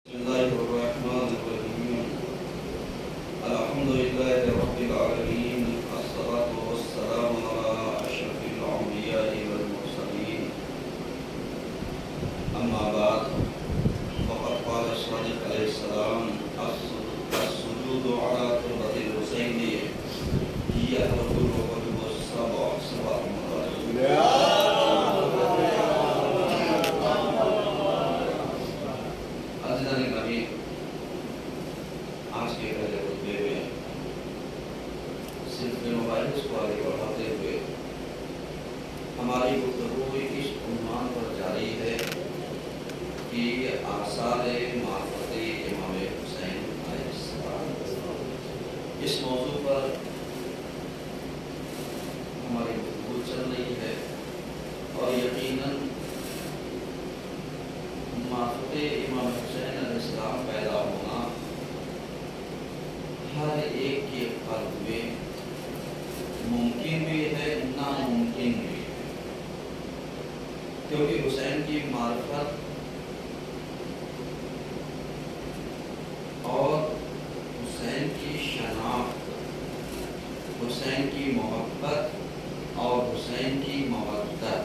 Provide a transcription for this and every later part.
بسم الله الرحمن الرحيم الحمد لله رب العالمين الصلاة والسلام على أشرف الأنبياء والمرسلين أما بعد فقد قال الصادق عليه السلام السجود على تربة الحسين هي الركوع والركوع سبع مرات. آج کے پہلے خطبے میں سلسلے مباحث کو آگے بڑھاتے ہوئے ہماری گفتگو اس عنوان پر جاری ہے کہ آثار معرفت امام حسین علیہ السلام. اس موضوع پر ہماری گفتگو چل رہی ہے اور یقیناً معرفت امام حسین علیہ السلام پیدا ہونا ہر ایک کے قلب میں ممکن بھی ہے ناممکن بھی ہے، کیونکہ حسین کی معرفت اور حسین کی شناخت، حسین کی محبت اور حسین کی مودت،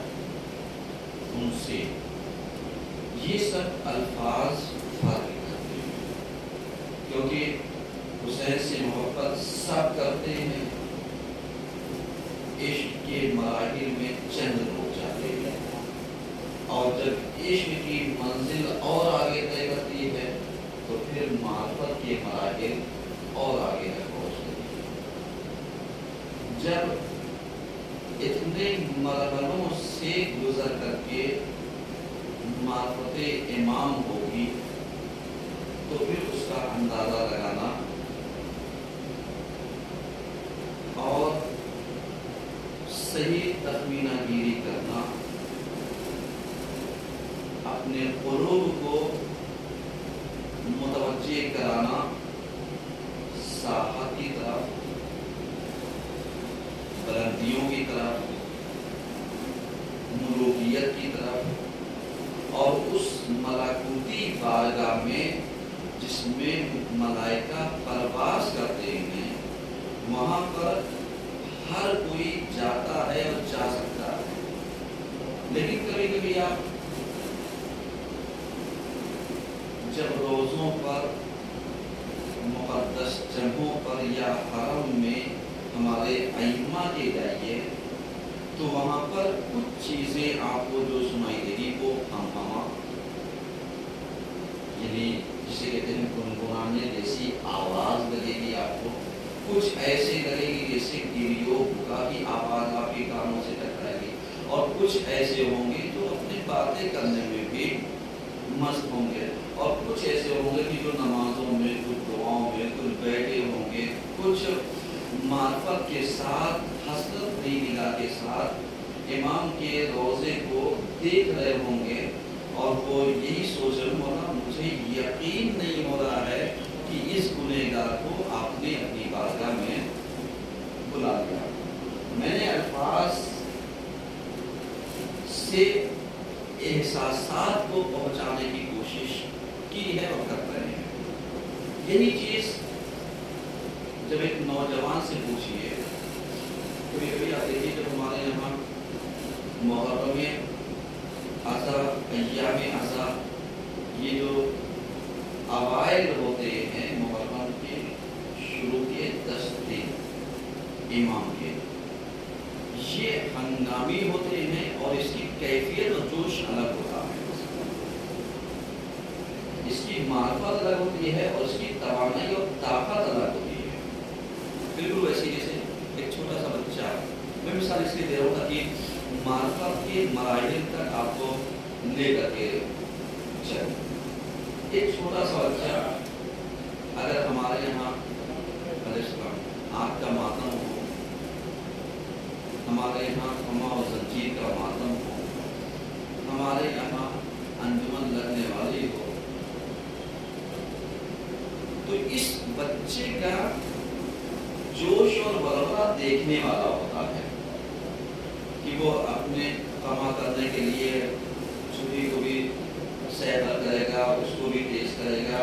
ان سے یہ سب الفاظ فرق کرتے ہیں، کیونکہ حسین سے محبت سب کرتے ہیں، عشق کے مراحل میں چند لوگ جاتے ہیں، اور جب عشق کی منزل اور آگے طے کرتی ہے تو پھر معرفت کے مراحل اور آگے تک پہنچتے ہیں. جب اتنے مرحلوں سے گزر کر کے معرفت امام ہوگی تو پھر اس کا اندازہ لگانا اور صحیح تخمینہ گیری کرنا، اپنے قلوب کو متوجہ کرانا ساحت کی طرف، بلندیوں کی طرف، ملوکیت کی طرف، اور اس ملکوتی بارگاہ میں جس میں ملائکہ پرواز کرتے ہیں، وہاں پر ہر کوئی جاتا ہے اور جا سکتا ہے. لیکن کبھی کبھی آپ جب روزوں پر، مقدس جگہوں پر یا حرم میں ہمارے ائمہ کے جائیے تو وہاں پر کچھ چیزیں آپ کو جو سنائی دے گی وہ ہم یعنی جسے کہتے ہیں گنگنانے جیسی آواز لگے گی آپ کو، کچھ ایسے لگے گی جیسے گریو بھوکا کی آواز آپ کے کانوں سے ٹکرائے گی، اور کچھ ایسے ہوں گے جو اپنی باتیں کرنے میں بھی مست ہوں گے، اور کچھ ایسے ہوں گے کہ جو نمازوں میں، کچھ دعاؤں میں، کچھ بیٹھے ہوں گے، کچھ معرفت کے ساتھ، حسرت بھری نگاہ کے ساتھ امام کے روضے کو دیکھ رہے ہوں گے، اور وہ یہی سوچ رہے ہوگا مجھے یقین نہیں ہو رہا ہے کہ اس گنہگار کو آپ نے اپنی بارگاہ میں بلا لیا. میں نے الفاظ سے احساسات کو پہنچانے کی کوشش کی ہے اور کر رہے ہیں. یہی چیز جب ایک نوجوان سے پوچھیے، کبھی کبھی آپ دیکھیے جب ہمارے یہاں محرم عزا، ایام عزا، یہ جو اوائل ہوتے ہیں محرم کے شروع کے 10 دن امام کے، یہ ہنگامی ہوتے ہیں اور اس کی کیفیت اور جوش الگ ہوتا ہے، اس کی معرفت الگ ہوتی ہے اور اس کی توانائی اور طاقت الگ ہوتی ہے. بالکل ویسے جیسے ایک چھوٹا سا بچہ، میں مثال اس لیے دے رہا ہوں تاکہ معرفت کے مراحل تک آپ کو لے کر کے چلیں. ایک چھوٹا سا بچہ اگر ہمارے یہاں آنکھ کا ماتم ہو، ہمارے یہاں ہما و زنجیر کا ماتم ہو، ہمارے یہاں انجمن لگنے والی ہو، تو اس بچے کا جوش اور ولولہ دیکھنے والا ہوتا ہے کہ وہ اپنے کما کرنے کے لیے چھری کو بھی سیدہ کرے گا، اس کو بھی تیز کرے گا،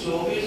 24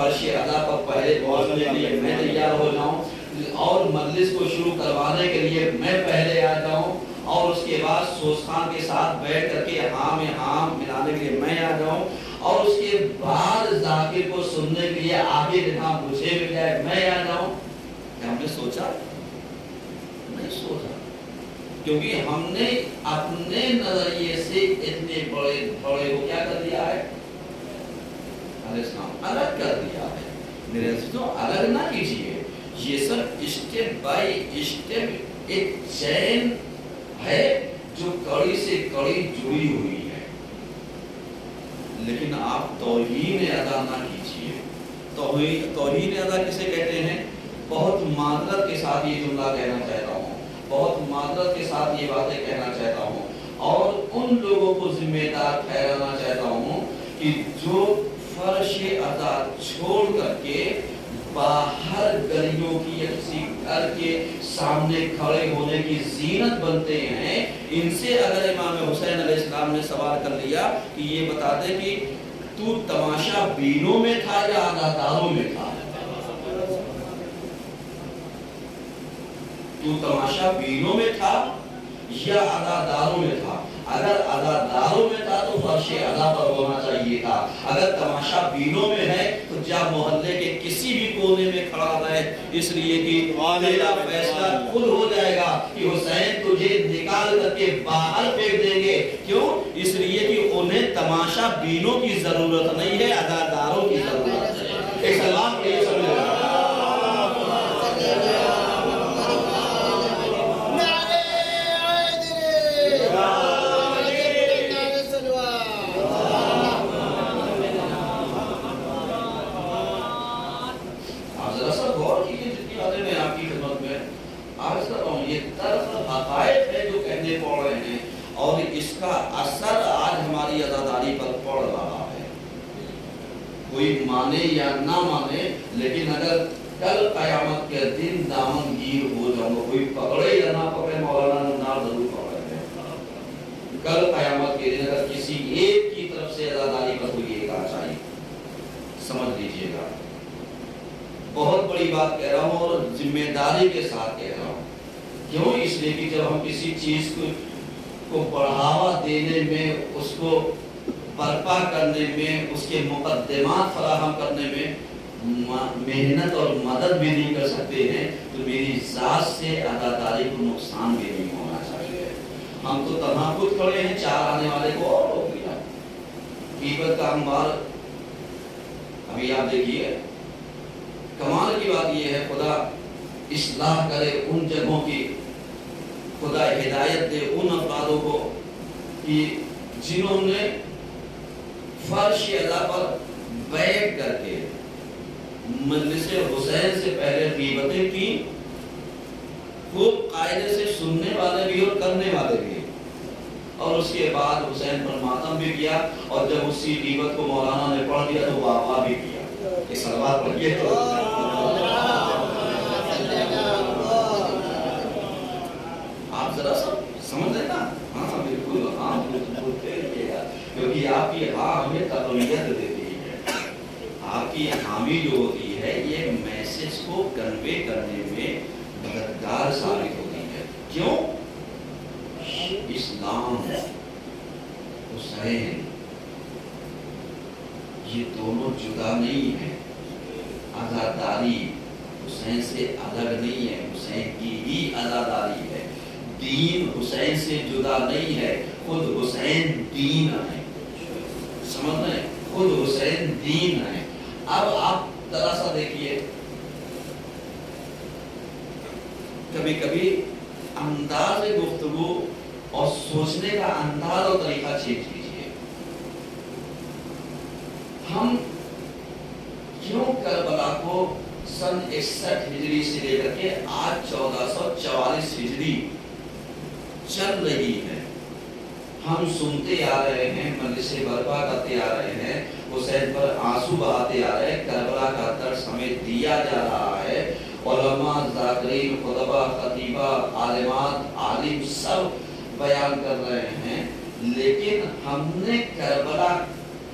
فرش ادا پر پہلے پہنچنے کے لیے میں تیار ہو جاؤں اور مجلس کو شروع کروانے کے لیے میں پہلے آ جاؤں اور اس کے بعد سوستان کے ساتھ بیٹھ کر کے ہاں میں ہاں ملانے کے لیے میں آ جاؤں اور اس کے بعد ذاکر کو سننے کے لیے آگے جہاں مجھے مل جائے میں آ جاؤں. ہم نے سوچا نہیں سوچا کیونکہ ہم نے اپنے نظریے سے اتنے بڑے بڑے کو کیا کر دیا ہے الگ کر دیا ہے. میرے دوستوں الگ نہ کیجیے, یہ سب اسٹیپ بائی اسٹیپ ایک چین ہے جو کڑی سے کڑی جڑی ہوئی ہے. لیکن آپ توہین ادا نہ کیجیے. توہین ادا کسے کہتے ہیں؟ بہت معذرت کے ساتھ یہ جملہ کہنا چاہتا ہوں, بہت معذرت کے ساتھ یہ باتیں کہنا چاہتا ہوں اور ان لوگوں کو ذمہ دار ٹھہرانا چاہتا ہوں کہ جو فرش ادا چھوڑ کر کے باہر گلیوں کی یا کسی گھر کے سامنے کھڑے ہونے کی زینت بنتے ہیں, ان سے اگر امام حسین علیہ السلام نے سوال کر لیا کہ یہ بتا دے کہ تو تماشا بینوں میں تھا یا اداداروں میں تھا؟ تو تماشا بینوں میں تھا یا اداداروں میں تھا؟ اگر اداداروں میں تھا تو فرش ادا پر ہونا چاہیے تھا. اگر تماشا بینوں میں ہے تو جا محلے کے کسی بھی کونے میں کھڑا رہے, اس لیے کہ تیرا فیصلہ خود ہو جائے گا کہ حسین تجھے نکال کر کے باہر پھینک دیں گے. کیوں؟ اس لیے کہ انہیں تماشا بینوں کی ضرورت نہیں ہے, اداداروں کی ضرورت ہے. ایک سلام کے لیے سمجھ لیں. اور اس کا اثر آج ہماری عزاداری پر پڑ رہا ہے. کوئی مانے یا نہ مانے, لیکن اگر کل قیامت کے دن دامن گیر ہو جاؤں گا, کوئی پکڑے یا نہ پکڑے, مولانا نار ضرور پکڑے گے. کل قیامت کے دن اگر کسی ایک کی طرف سے عزاداری پر ہوئی ایک آچائی, سمجھ لیجئے گا. بہت بڑی بات کہہ رہا ہوں اور ذمہ داری کے ساتھ کہہ رہا ہوں. کیوں؟ اس لیے کہ جب ہم کسی چیز کو بڑھاوا دینے میں, اس کو برپا کرنے میں, اس کے مقدمات فراہم کرنے میں محنت اور مدد بھی نہیں کر سکتے ہیں تو میری ذات سے اداداری کو نقصان بھی نہیں ہونا چاہیے. ہم تو تنہا خود کھڑے ہیں, چار آنے والے کو اور روک دیا. غیبت کا انبار ابھی آپ دیکھیے, کمال کی بات یہ ہے خدا اصلاح کرے ان جگہوں کی, خدا ہدایت دے ان افرادوں کو کہ جنہوں نے فرش ادا پر بیٹھ کر کے مجلس حسین سے پہلے غیبتیں کی, خوب قاعدے سے سننے والے بھی اور کرنے والے بھی, اور اس کے بعد حسین پر ماتم بھی کیا, اور جب اسی غیبت کو مولانا نے پڑھ دیا تو واہ واہ بھی کیا. یہ سلوات پڑھیے تو آپ ذرا سا سمجھ لیں نا. ہاں بالکل, ہاں بولتے رہیے گا, کیونکہ آپ کی ہاں ہمیں تقویت دیتی ہے. آپ کی حامی جو ہوتی ہے یہ میسج کو کنوے کرنے میں مددگار ثابت ہوتی ہے. کیوں؟ اسلام, حسین, یہ دونوں جدا نہیں ہے. عزاداری حسین سے الگ نہیں ہے, حسین کی ہی عزاداری ہے. دین حسین سے جدا نہیں ہے, خود حسین دین ہے. سمجھ رہے ہیں؟ خود حسین دین ہے. اب آپ ذرا سا دیکھیے, کبھی کبھی انداز گفتگو اور سوچنے کا انداز اور طریقہ چینج کیجیے. ہم کیوں کربلا کو سن 61 ہجری سے لے کر کے آج 1444 ہجری چل رہی ہے, ہم سنتے آ رہے ہیں, مجلس برپا کرتے آ رہے ہیں, حسین پر آنسو بہاتے آ رہے ہیں, کربلا کا درس ہمیں دیا جا رہا ہے, علماء, ذاکرین, خطبہ, خطیبہ, عالمات, عالم سب بیان کر رہے ہیں, لیکن ہم نے کربلا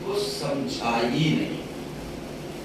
کو سمجھا ہی نہیں.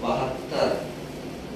72,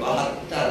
72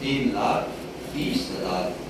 3,30,000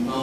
9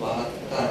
72।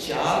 4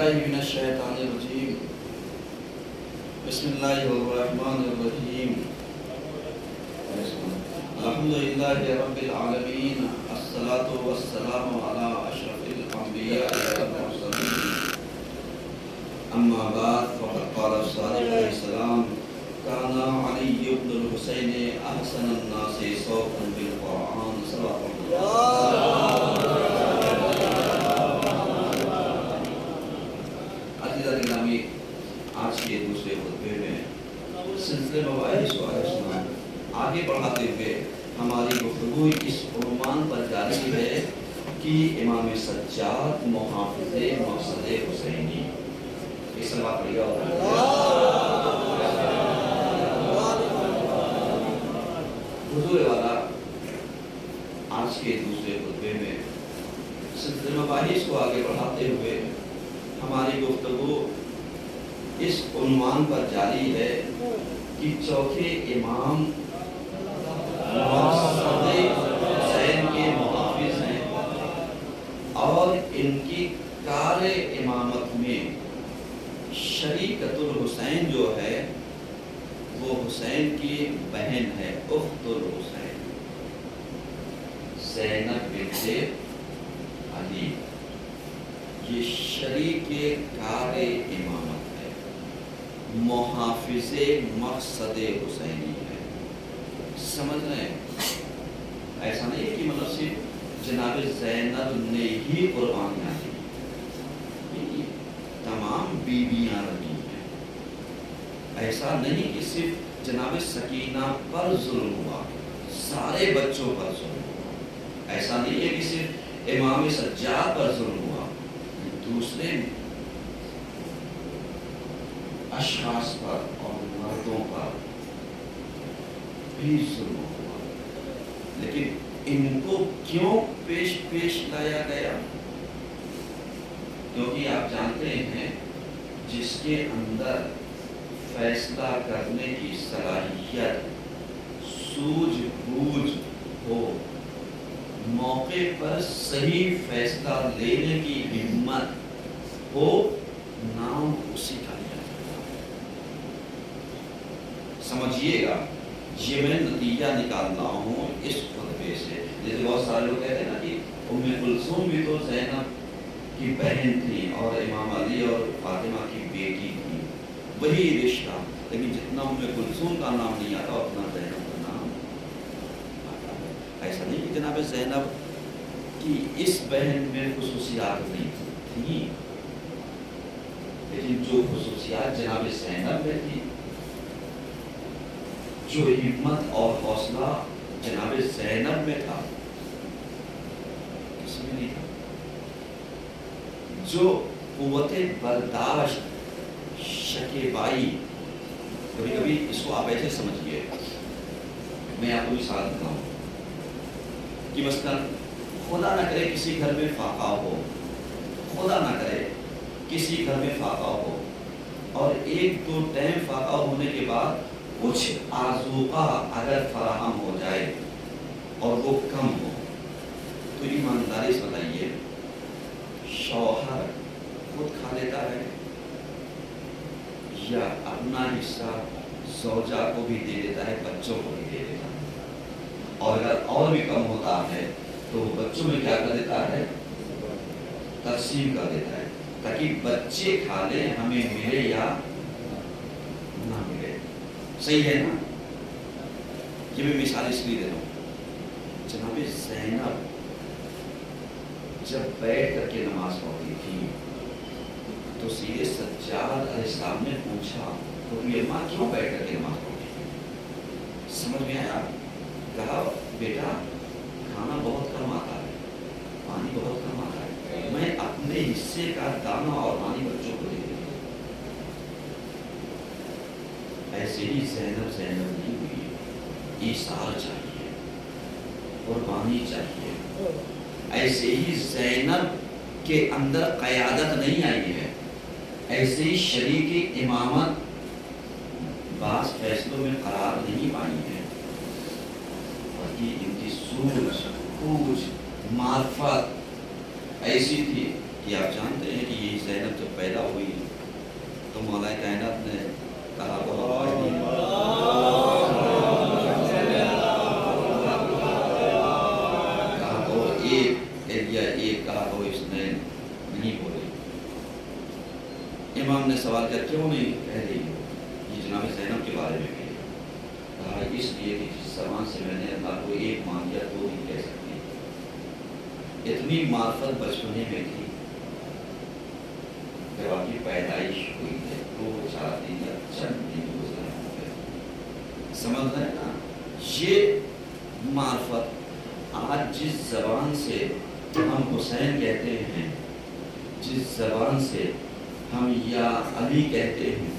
باللہ من الشیطان الرجیم بسم اللہ الرحمن الرحیم الحمدللہ رب العالمین الصلاة والسلام علی اشرف الانبیاء والمرسلین اما بعد فقد قال الصادق علیہ السلام کانا علی بن الحسین احسن الناس صوتا بالقرآن صلی اللہ آج کے دوسرے خطبے میں سلسلے مباحث و ارسمان آگے بڑھاتے ہوئے ہماری گفتگو اس عنوان پر جاری ہے کہ امام سجاد محافظ مقصد حسینی اس سے بات پڑھیے حضور والا آج کے دوسرے خطبے میں سلسلے مباحث کو آگے بڑھاتے ہوئے ہماری گفتگو اس عنوان پر جاری ہے کہ چوتھے امام مقصد حسین کے محافظ ہیں اور ان کی کار امامت میں شریکت الحسین جو ہے وہ حسین کی بہن ہے اخت الحسین زینب بنت علی، یہ شریک کار امامت محافظ مقصد حسینی ہے۔ سمجھ رہے ہیں؟ ایسا نہیں ہے کہ مطلب صرف جناب زینب نے ہی قربانیاں دی، تمام بیویاں رہی ہیں۔ ایسا نہیں کہ صرف جناب سکینہ پر ظلم ہوا، سارے بچوں پر ظلم ہوا۔ ایسا نہیں ہے کہ صرف امام سجاد پر ظلم ہوا، دوسرے اشخاص پر اور مردوں پر بھی ظلم ہوا، لیکن ان کو کیوں پیش لایا گیا؟ کیونکہ آپ جانتے ہیں جس کے اندر فیصلہ کرنے کی صلاحیت، سوجھ بوجھ ہو، موقع پر صحیح فیصلہ لینے کی ہمت ہو، نام اسی کا لیا۔ سمجھیے گا، یہ میں نتیجہ نکال رہا ہوں اس خطبے سے۔ جیسے بہت سارے لوگ کہتے ہیں نا کہ ام کلثوم بھی تو زینب کی بہن تھی اور امام علی اور فاطمہ کی بیٹی تھی، وہی رشتہ، لیکن جتنا ام کلثوم کا نام نہیں آتا اتنا زینب کا نام آتا ہے۔ ایسا نہیں کہ جناب زینب کی اس بہن میں خصوصیات نہیں تھی، لیکن جو خصوصیات جناب زینب میں تھی، جو ہمت اور حوصلہ جناب زینب میں تھا، کسی میں نہیں تھا۔ جو قوت برداشت، شکیبائی، کبھی کبھی اس کو آپ ایسے سمجھیے، میں آپ کو مثال دیتا ہوں کہ مثلا خدا نہ کرے کسی گھر میں فاقہ ہو، خدا نہ کرے کسی گھر میں فاقہ ہو، اور ایک دو ٹائم فاقہ ہونے کے بعد کچھ آذوقہ اگر فراہم ہو جائے اور وہ کم ہو، تو ایمانداری سے بتائیے شوہر خود کھا لیتا ہے یا اپنا حصہ زوجہ کو بھی دے دیتا ہے، بچوں کو بھی دے دیتا ہے؟ اور اگر اور بھی کم ہوتا ہے تو وہ بچوں میں کیا کر دیتا ہے؟ تقسیم کر دیتا ہے، تاکہ بچے کھا لیں، ہمیں ملے یا نہ ملے۔ صحیح ہے نا؟ یہ میں مثال اس لیے دے رہا ہوں، جناب زینب جب بیٹھ کر کے نماز پڑھتی تھی تو سیدھے سجاد علیہ السلام نے پوچھا تو یہ ماں کیوں بیٹھ کر کے نماز پڑھتی تھی؟ سمجھ میں آیا؟ کہا بیٹا کھانا بہت کم آتا ہے، پانی بہت کم آتا ہے، میں اپنے حصے کا دانا اور پانی بچوں کو دے دیتی ہوں۔ ایسے ہی زینب نہیں ہوئی، ایثار چاہیے، قربانی چاہیے۔ ایسے ہی زینب کے اندر قیادت نہیں آئی ہے، ایسے ہی شریک امامت بعض فیصلوں میں قرار نہیں پائی ہے، بلکہ ان کی سوچ بوجھ معرفت ایسی تھی کہ آپ جانتے ہیں کہ یہ زینب جب پیدا ہوئی تو مولا کائنات نے کہا تو ایک ایریا ایک کہا تو اس نے نہیں بولی. امام نے سوال کیا کیوں نہیں کہہ رہی یہ جناب زینب کے بارے میں کہا اس لیے کہ جس زبان سے میں نے اللہ کو ایک مان لیا تو نہیں کہہ سکتی. اتنی معرفت بچپنے میں تھی. جب آپ کی پیدائش ہوئی ہے 2-4 دن یا چند دن گزرے ہوں گے. سمجھ رہے ہیں نا یہ معرفت. آج جس زبان سے ہم حسین کہتے ہیں, جس زبان سے ہم یا علی کہتے ہیں,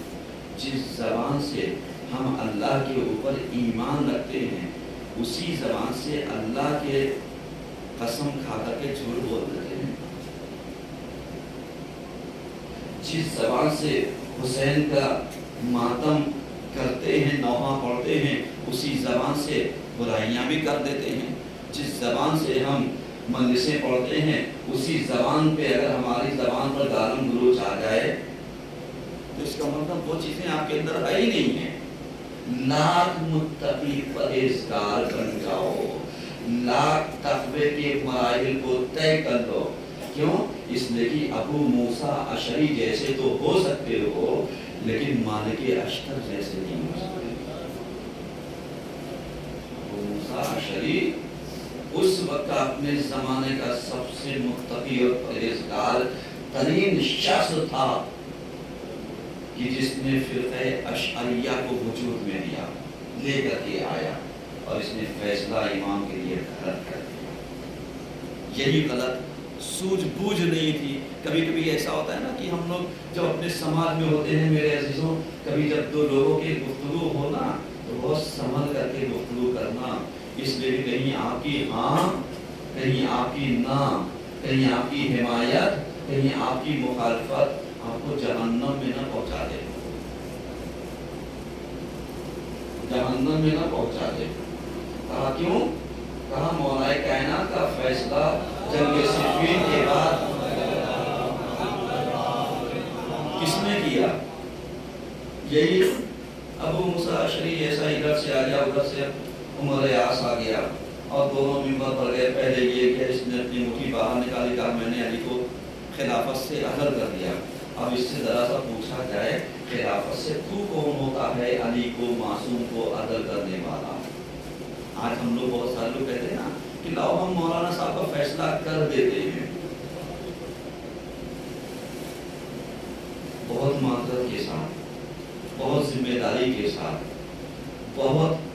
جس زبان سے ہم اللہ کے اوپر ایمان رکھتے ہیں, اسی زبان سے اللہ کے قسم کھا کر کے جھوٹ بول دیتے ہیں. جس زبان سے حسین کا ماتم کرتے ہیں, نوحہ پڑھتے ہیں, اسی زبان سے برائیاں بھی کر دیتے ہیں. جس زبان سے ہم مجلسیں پڑھتے ہیں, اسی زبان پہ اگر ہماری زبان پر گالم گلوچ آ جائے تو اس کا مطلب وہ چیزیں آپ کے اندر ہے ہی نہیں ہیں. لاکھ متقی پرہیزگار بن جاؤ, لاکھ تقوی کے مراحل کو طے کر دو. کیوں؟ اس لیے کہ ابو موسیٰ اشعری جیسے تو ہو سکتے ہو, لیکن مالک اشتر جیسے نہیں ہو سکتے. ابو موسیٰ اشعری اس وقت اپنے زمانے کا سب سے متقی اور پرہیزگار ترین شخص تھا کہ جس نے فرقہ اشعریہ کو وجود میں دیا, لے کر کے آیا, اور اس نے فیصلہ امام کے لیے غلط کر دیا. یہی غلط سوجھ بوجھ نہیں تھی. کبھی کبھی ایسا ہوتا ہے نا کہ ہم لوگ جب اپنے سماج میں ہوتے ہیں میرے عزیزوں, کبھی جب دو لوگوں کی گفتگو ہونا تو بہت سنبھل کر کے گفتگو کرنا, اس لیے کہ کہیں آپ کی ہاں, کہیں آپ کی نہ, کہیں آپ کی حمایت, کہیں آپ کی مخالفت آپ کو جہنم میں نہ پہنچا دے, جہنم میں نہ پہنچا دے. کہا کیوں؟ کہا مولا کائنات کا فیصلہ جنگ صفین کے بعد کس نے کیا؟ یہی ابو موسیٰ اشعری جیسا ادھر سے آ گیا, ادھر سے عمر عاص آ گیا, اور دونوں ممبر پر گئے. پہلے یہ کہ اس نے اپنی مٹھی باہر نکالی, کہا میں نے علی کو خلافت سے عزل کر دیا. اب اس سے ذرا سا پوچھا جائے خلافت سے تو کون ہوتا ہے علی کو معصوم کو عزل کرنے والا؟ آج ہم لوگ بہت سارے لوگ کہتے ہیں نا کہ لاؤ ہم مولانا صاحب کا فیصلہ کر دیتے ہیں. بہت معذرت کے ساتھ, بہت ذمہ داری کے ساتھ, بہت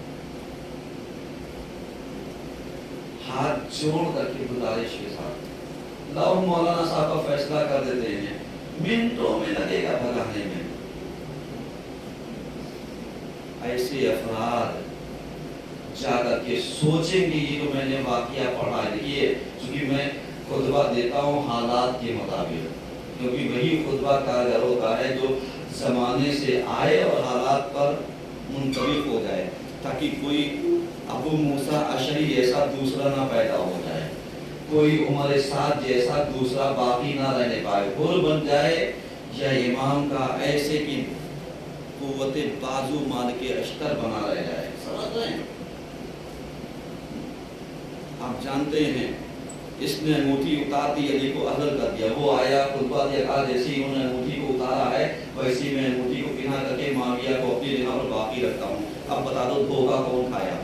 ہاتھ جوڑ کر کے گزارش کے ساتھ لاؤ مولانا صاحب کا فیصلہ کر دیتے ہیں. منٹوں میں لگے گا بھگانے میں. ایسے افراد جا کر کے سوچیں گے یہ جو میں نے واقعہ پڑھا ہے. دیکھیے چونکہ میں خطبہ دیتا ہوں حالات کے مطابق, کیونکہ وہی خطبہ کارگر ہوتا ہے جو زمانے سے آئے اور حالات پر منطبق ہو جائے, تاکہ کوئی ابو موسیٰ اشعری جیسا دوسرا نہ پیدا ہو جائے, کوئی عمر سعد جیسا دوسرا باقی نہ رہنے پائے, گول بن جائے, یا امام کا ایسے کی قوت بازو مالک اشتر بنا رہ جائے. سمجھ رہے ہیں؟ آپ جانتے ہیں اس نے انگوٹھی اتار دی, علی کو عزل کر دیا. وہ آیا خطبہ دیا, کہا جیسے ہی انہوں نے انگوٹھی کو اتارا ہے ویسے میں انگوٹھی کو پہنا کر کے معاویہ کو اپنی جگہ پر باقی رکھتا ہوں. اب بتا دو دھوکہ کون کھایا؟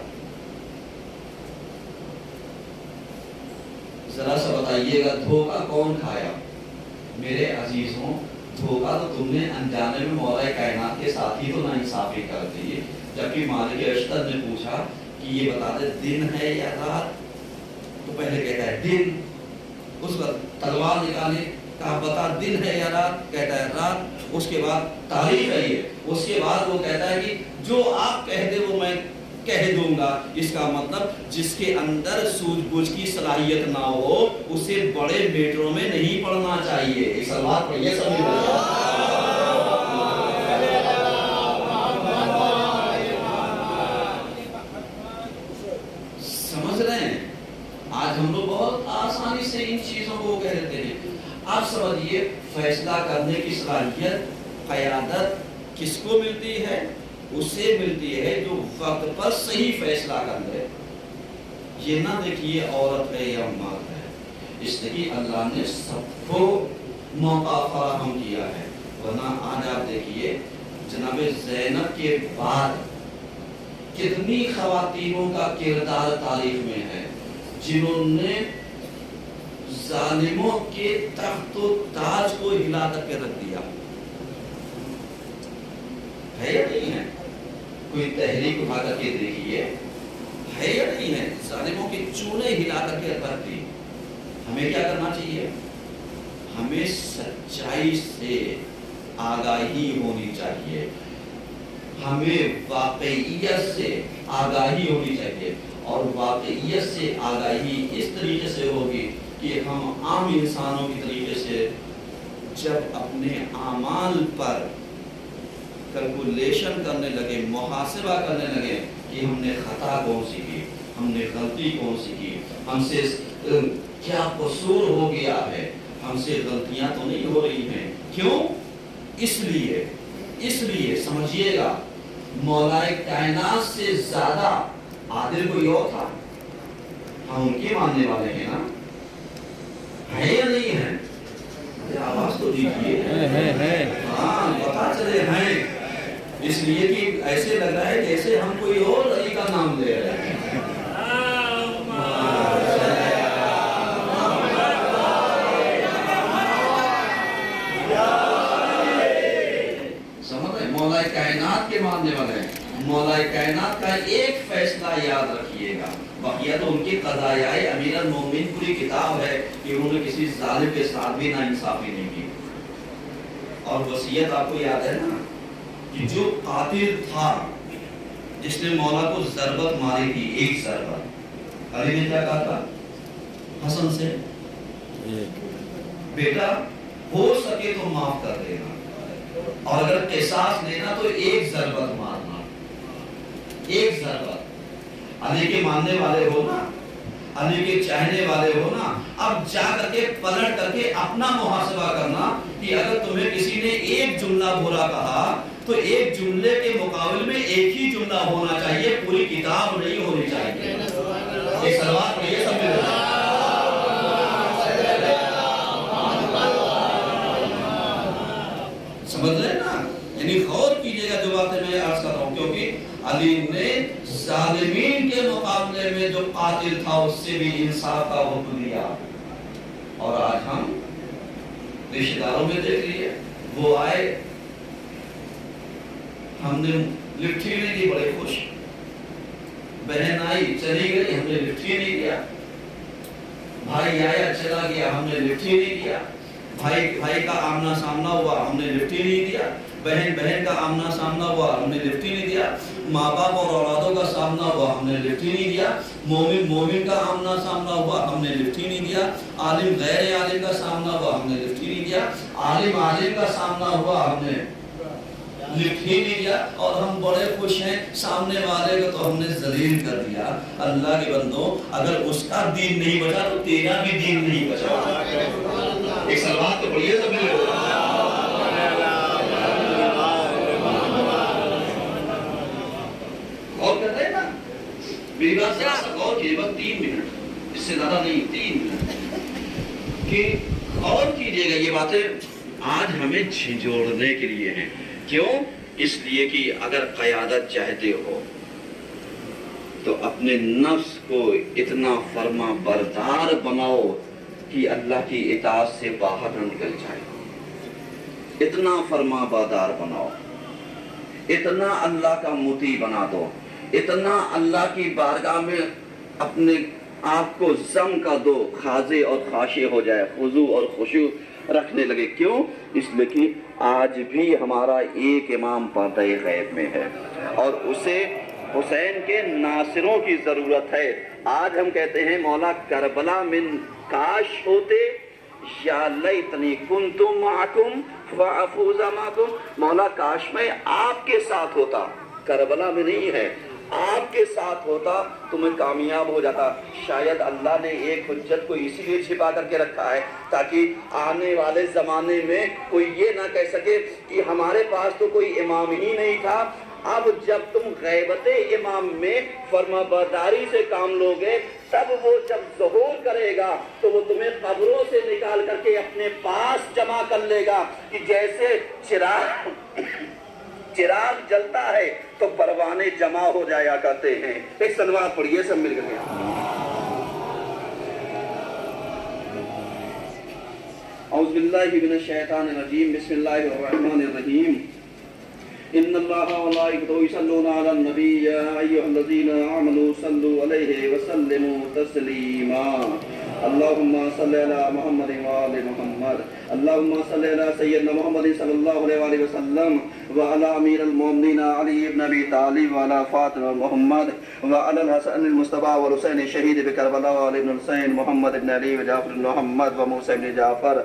ذرا سا بتائیے گا دھوکہ کون کھایا؟ میرے عزیزوں, دھوکہ تو تم نے انجانے میں مولا کائنات کے ساتھ ہی تو ناانصافی کر دی. جبکہ مالک اشتر نے پوچھا کہ یہ بتا دے دن ہے یا رات, تو پہلے کہتا ہے دن. اس وقت تلوار نکالے, کہا بتا دن ہے یا رات, کہتا ہے رات. اس کے بعد تاریخ ہے یہ, اس کے بعد وہ کہتا ہے کہ جو آپ کہہ دے وہ میں کہہ دوں گا. اس کا مطلب جس کے اندر سوجھ بوجھ کی صلاحیت نہ ہو اسے بڑے میٹروں میں نہیں پڑھنا چاہیے. اس بات پر یہ سمجھ سمجھ رہے ہیں؟ آج ہم لوگ بہت آسانی سے ان چیزوں کو کہہ دیتے ہیں. آپ سمجھیے فیصلہ کرنے کی صلاحیت قیادت کس کو ملتی ہے؟ اسے ملتی ہے جو وقت پر صحیح فیصلہ کر لے. یہ نہ دیکھیے عورت ہے یا مرد ہے، اس لیے اللہ نے سب کو موقع فراہم کیا ہے. ورنہ آج آپ دیکھیے جناب زینب کے بعد کتنی خواتینوں کا کردار تاریخ میں ہے جنہوں نے ظالموں کے تخت و تاج کو ہلا کر کے رکھ دیا ہے یا نہیں ہے؟ کوئی تحریک اٹھا کر کے دیکھیے، ہے یا نہیں ہے؟ ظالموں کے چونے ہلا کر کے رکھ دی. ہمیں کیا کرنا چاہیے؟ ہمیں سچائی سے آگاہی ہونی چاہیے، ہمیں واقعیت سے آگاہی ہونی چاہیے. اور واقعیت سے آگاہی اس طریقے سے ہوگی کہ ہم عام انسانوں کی طریقے سے جب اپنے اعمال پر کیلکولیشن کرنے لگے، محاسبہ کرنے لگے کہ ہم نے خطا کون سی کی، ہم نے غلطی کون سی کی، ہم سے کیا قصور ہو گیا ہے، ہم سے غلطیاں تو نہیں ہو رہی ہیں. کیوں؟ اس لیے سمجھیے گا مولائے کائنات سے زیادہ عادل کوئی اور تھا؟ ہم ان کے ماننے والے ہیں نا، ہے یا نہیں ہے؟ آواز تو دیجیے، ہاں پتا چلے ہیں. اس لیے کہ ایسے لگ رہا ہے جیسے ہم کوئی اور علی کا نام لے رہے ہیں. سمجھ رہے؟ مولا کائنات کے ماننے والے ہیں. مولا کائنات کا ایک فیصلہ یاد رکھیے گا، بقیہ تو ان کی قضایائے امیر المومنین پوری کتاب ہے کہ انہوں نے کسی ظالم کے ساتھ بھی ناانصافی نہیں کی. اور وصیت آپ کو یاد ہے نا کہ جو قاتل تھا جس نے مولا کو ضربت ماری تھی، ایک ضربت، علی نے کیا کہا تھا حسن سے؟ بیٹا ہو سکے تو معاف کر دینا، اور اگر قصاص لینا تو ایک ضربت مارنا، ایک ضربت. علی کے ماننے والے ہو نا، علی کے چاہنے والے ہو نا، اب جا کر کے پلٹ کر کے اپنا محاسبہ کرنا کہ اگر تمہیں کسی نے ایک جملہ برا کہا تو ایک جملے کے مقابل میں ایک ہی جملہ ہونا چاہیے، پوری کتاب نہیں ہونی چاہیے. ایک سلوات پڑھیے سب مل کر. سمجھ رہے نا؟ یعنی غور کیجئے گا جو باتیں میں عرض کر رہا ہوں، کیونکہ علی نے ظالمین کے مقابلے میں جو قاتل تھا اس سے بھی انصاف کا حکم دیا. اور آج ہم رشتہ داروں میں دیکھ لیے، وہ آئے، ہم نے لفٹ ہی نہیں دی، بڑے خوش. بہن آئی چلی گئی، ہم نے لفٹ ہی نہیں دیا. بھائی آیا چلا گیا، ہم نے لفٹ ہی نہیں دیا. بھائی کا آمنا سامنا ہوا، ہم نے لفٹ ہی نہیں دیا. بہن کا آمنا سامنا ہوا، ہم نے لفٹ ہی نہیں دیا. ماں باپ اور اولادوں کا سامنا ہوا، ہم نے لفٹ ہی نہیں دیا. مومن کا آمنا سامنا ہوا، ہم نے لفٹ ہی نہیں دیا. عالم غیر عالم کا سامنا ہوا، ہم نے لفٹ ہی نہیں دیا. عالم کا سامنا ہوا، ہم نے لفٹ ہی نہیں دیا. اور ہم بڑے خوش ہیں، سامنے والے کو تو ہم نے ذلیل کر دیا. اللہ کے بندو، اگر اس کا دین نہیں بچا تو تیرا بھی دین نہیں بچا. ایک سلوات تو پڑھیے سب مل کر. غور کر رہے ہیں نا میری بات؟ ذرا سا غور کیجیے، بس 3 منٹ، اس سے زیادہ نہیں، 3 منٹ کہ غور کیجیے گا. یہ باتیں آج ہمیں جھنجھوڑنے کے لیے ہیں. کیوں؟ اس لیے کہ اگر قیادت چاہتے ہو تو اپنے نفس کو اتنا فرما بردار بناؤ کہ اللہ کی اطاعت سے باہر نہ نکل جائے. اتنا فرما بردار بناؤ، اتنا اللہ کا مطیع بنا دو، اتنا اللہ کی بارگاہ میں اپنے آپ کو ضم کر دو، خاضع اور خاشع ہو جائے، خضوع اور خشوع رکھنے لگے. کیوں؟ اس لیے کہ آج بھی ہمارا ایک امام پردہ غیب میں ہے اور اسے حسین کے ناصروں کی ضرورت ہے. آج ہم کہتے ہیں مولا کربلا من کاش ہوتے، یا لیتنی کنت معکم فافوز معکم. مولا کاش میں آپ کے ساتھ ہوتا، کربلا میں نہیں ہے، آپ کے ساتھ ہوتا تو میں کامیاب ہو جاتا۔ شاید اللہ نے ایک حجت کو اسی لیے چھپا کر کے رکھا ہے تاکہ آنے والے زمانے میں کوئی یہ نہ کہہ سکے کہ ہمارے پاس تو کوئی امام ہی نہیں تھا۔ اب جب تم غیبت امام میں فرما برداری سے کام لوگے، تب وہ جب ظہور کرے گا تو وہ تمہیں قبروں سے نکال کر کے اپنے پاس جمع کر لے گا، کہ جیسے چراغ جلتا ہے تو پروانے جمع ہو جایا کرتے ہیں۔ ایک صلوات پڑھیے سب مل کر کے۔ اعوذ باللہ من الشیطان الرجیم، بسم اللہ الرحمن الرحیم۔ ان اللہ وملائکتہ یصلون علی النبی یا ایھا الذین آمنوا صلوا علیہ وسلموا تسلیما۔ اللہم صلی علی محمد وآل محمد، اللہم صلی علی سیدنا محمد صلی اللہ علیہ وآلہ وسلم وعلی امیر المومنین علی ابن ابی طالب وعلی فاطمہ محمد وعلی الحسن المصطفى والحسین شہید بکربلاء وعلی ابن الحسین محمد ابن علی وجعفر محمد وموسیٰ ابن جعفر